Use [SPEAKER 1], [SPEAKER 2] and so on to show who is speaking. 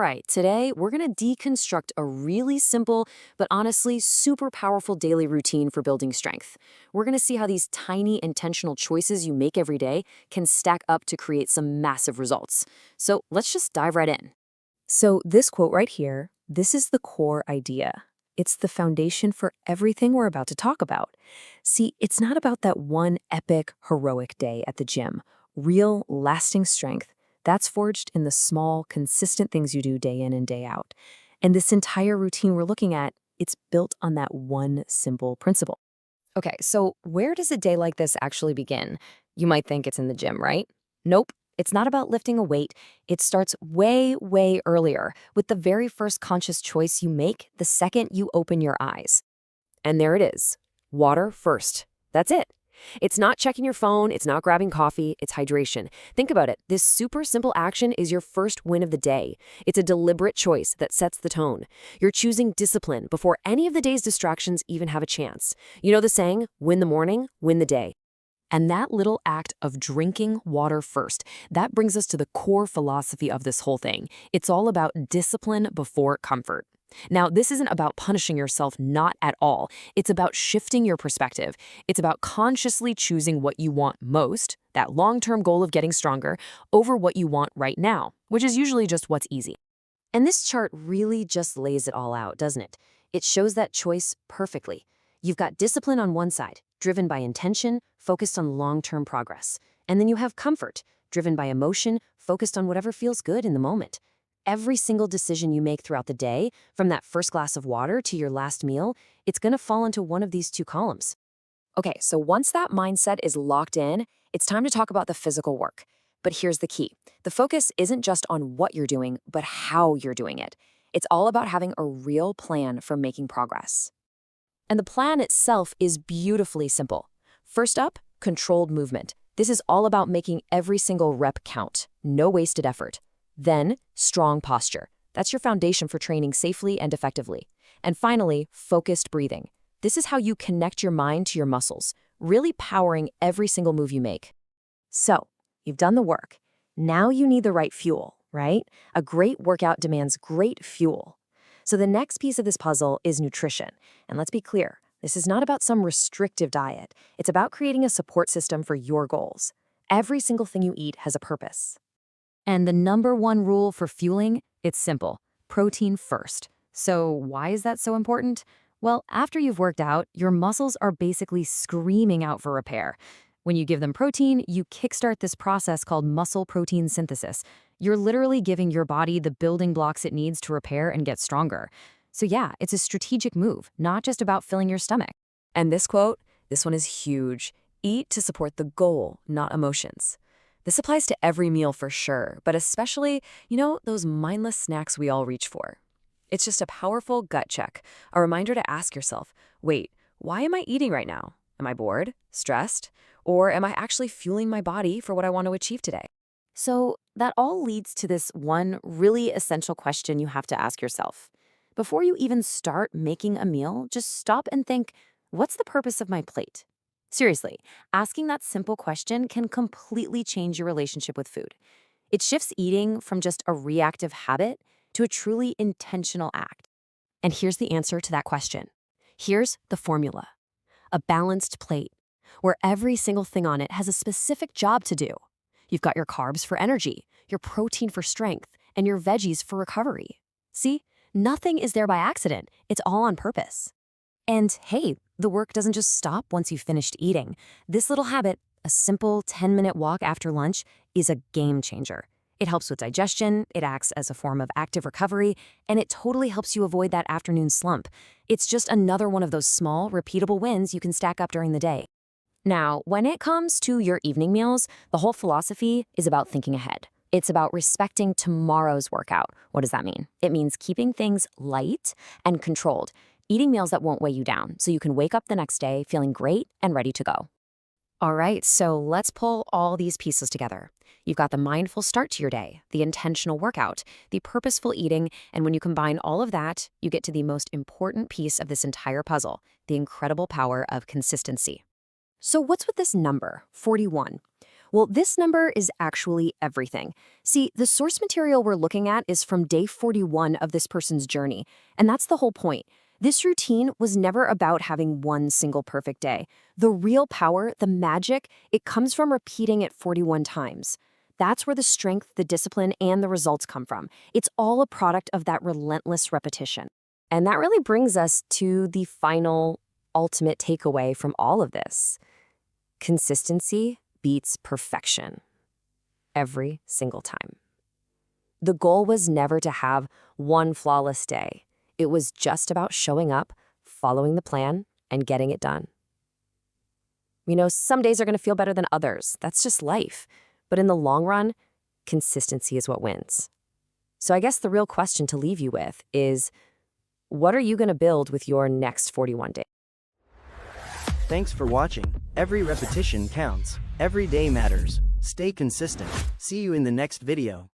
[SPEAKER 1] right, today we're going to deconstruct a really simple, but honestly super powerful daily routine for building strength. We're going to see how these tiny intentional choices you make every day can stack up to create some massive results. So let's just dive right in. So, this quote right here, this is the core idea. It's the foundation for everything we're about to talk about. See, it's not about that one epic, heroic day at the gym. Real, lasting strength, that's forged in the small, consistent things you do day in and day out. And this entire routine we're looking at, it's built on that one simple principle. Okay, so where does a day like this actually begin? You might think it's in the gym, right? Nope. It's not about lifting a weight. It starts way, way earlier with the very first conscious choice you make the second you open your eyes. And there it is. Water first. That's it. It's not checking your phone, it's not grabbing coffee, it's hydration. Think about it. This super simple action is your first win of the day. It's a deliberate choice that sets the tone. You're choosing discipline before any of the day's distractions even have a chance. You know the saying, win the morning, win the day. And that little act of drinking water first, that brings us to the core philosophy of this whole thing. It's all about discipline before comfort. Now, this isn't about punishing yourself, not at all. It's about shifting your perspective. It's about consciously choosing what you want most, that long-term goal of getting stronger, over what you want right now, which is usually just what's easy. And this chart really just lays it all out, doesn't it? It shows that choice perfectly. You've got discipline on one side, driven by intention, focused on long-term progress. And then you have comfort, driven by emotion, focused on whatever feels good in the moment. Every single decision you make throughout the day, from that first glass of water to your last meal, it's going to fall into one of these two columns. Okay, so once that mindset is locked in, it's time to talk about the physical work. But here's the key. The focus isn't just on what you're doing, but how you're doing it. It's all about having a real plan for making progress. And the plan itself is beautifully simple. First up, controlled movement. This is all about making every single rep count, no wasted effort. Then, strong posture. That's your foundation for training safely and effectively. And finally, focused breathing. This is how you connect your mind to your muscles, really powering every single move you make. So, you've done the work. Now you need the right fuel, right? A great workout demands great fuel. So the next piece of this puzzle is nutrition. And let's be clear, this is not about some restrictive diet. It's about creating a support system for your goals. Every single thing you eat has a purpose. And the number one rule for fueling, it's simple. Protein first. So why is that so important? Well, after you've worked out, your muscles are basically screaming out for repair. When you give them protein, you kickstart this process called muscle protein synthesis. You're literally giving your body the building blocks it needs to repair and get stronger. So yeah, it's a strategic move, not just about filling your stomach. And this quote, this one is huge. Eat to support the goal, not emotions. This applies to every meal for sure, but especially, those mindless snacks we all reach for. It's just a powerful gut check, a reminder to ask yourself, wait, why am I eating right now? Am I bored, stressed, or am I actually fueling my body for what I want to achieve today? So that all leads to this one really essential question you have to ask yourself. Before you even start making a meal, just stop and think, what's the purpose of my plate? Seriously, asking that simple question can completely change your relationship with food. It shifts eating from just a reactive habit to a truly intentional act. And here's the answer to that question. Here's the formula. A balanced plate, where every single thing on it has a specific job to do. You've got your carbs for energy, your protein for strength, and your veggies for recovery. See, nothing is there by accident. It's all on purpose. And hey, the work doesn't just stop once you've finished eating. This little habit, a simple 10-minute walk after lunch, is a game changer. It helps with digestion, it acts as a form of active recovery, and it totally helps you avoid that afternoon slump. It's just another one of those small, repeatable wins you can stack up during the day. Now, when it comes to your evening meals, the whole philosophy is about thinking ahead. It's about respecting tomorrow's workout. What does that mean? It means keeping things light and controlled, eating meals that won't weigh you down so you can wake up the next day feeling great and ready to go. All right, so let's pull all these pieces together. You've got the mindful start to your day, the intentional workout, the purposeful eating, and when you combine all of that, you get to the most important piece of this entire puzzle, the incredible power of consistency. So what's with this number, 41? Well, this number is actually everything. See, the source material we're looking at is from day 41 of this person's journey, and that's the whole point. This routine was never about having one single perfect day. The real power, the magic, it comes from repeating it 41 times. That's where the strength, the discipline, and the results come from. It's all a product of that relentless repetition. And that really brings us to the final, ultimate takeaway from all of this. Consistency beats perfection every single time. The goal was never to have one flawless day. It was just about showing up, following the plan, and getting it done. Some days are going to feel better than others. That's just life. But in the long run, consistency is what wins. So I guess the real question to leave you with is, what are you going to build with your next 41 days?
[SPEAKER 2] Thanks for watching. Every repetition counts. Every day matters. Stay consistent. See you in the next video.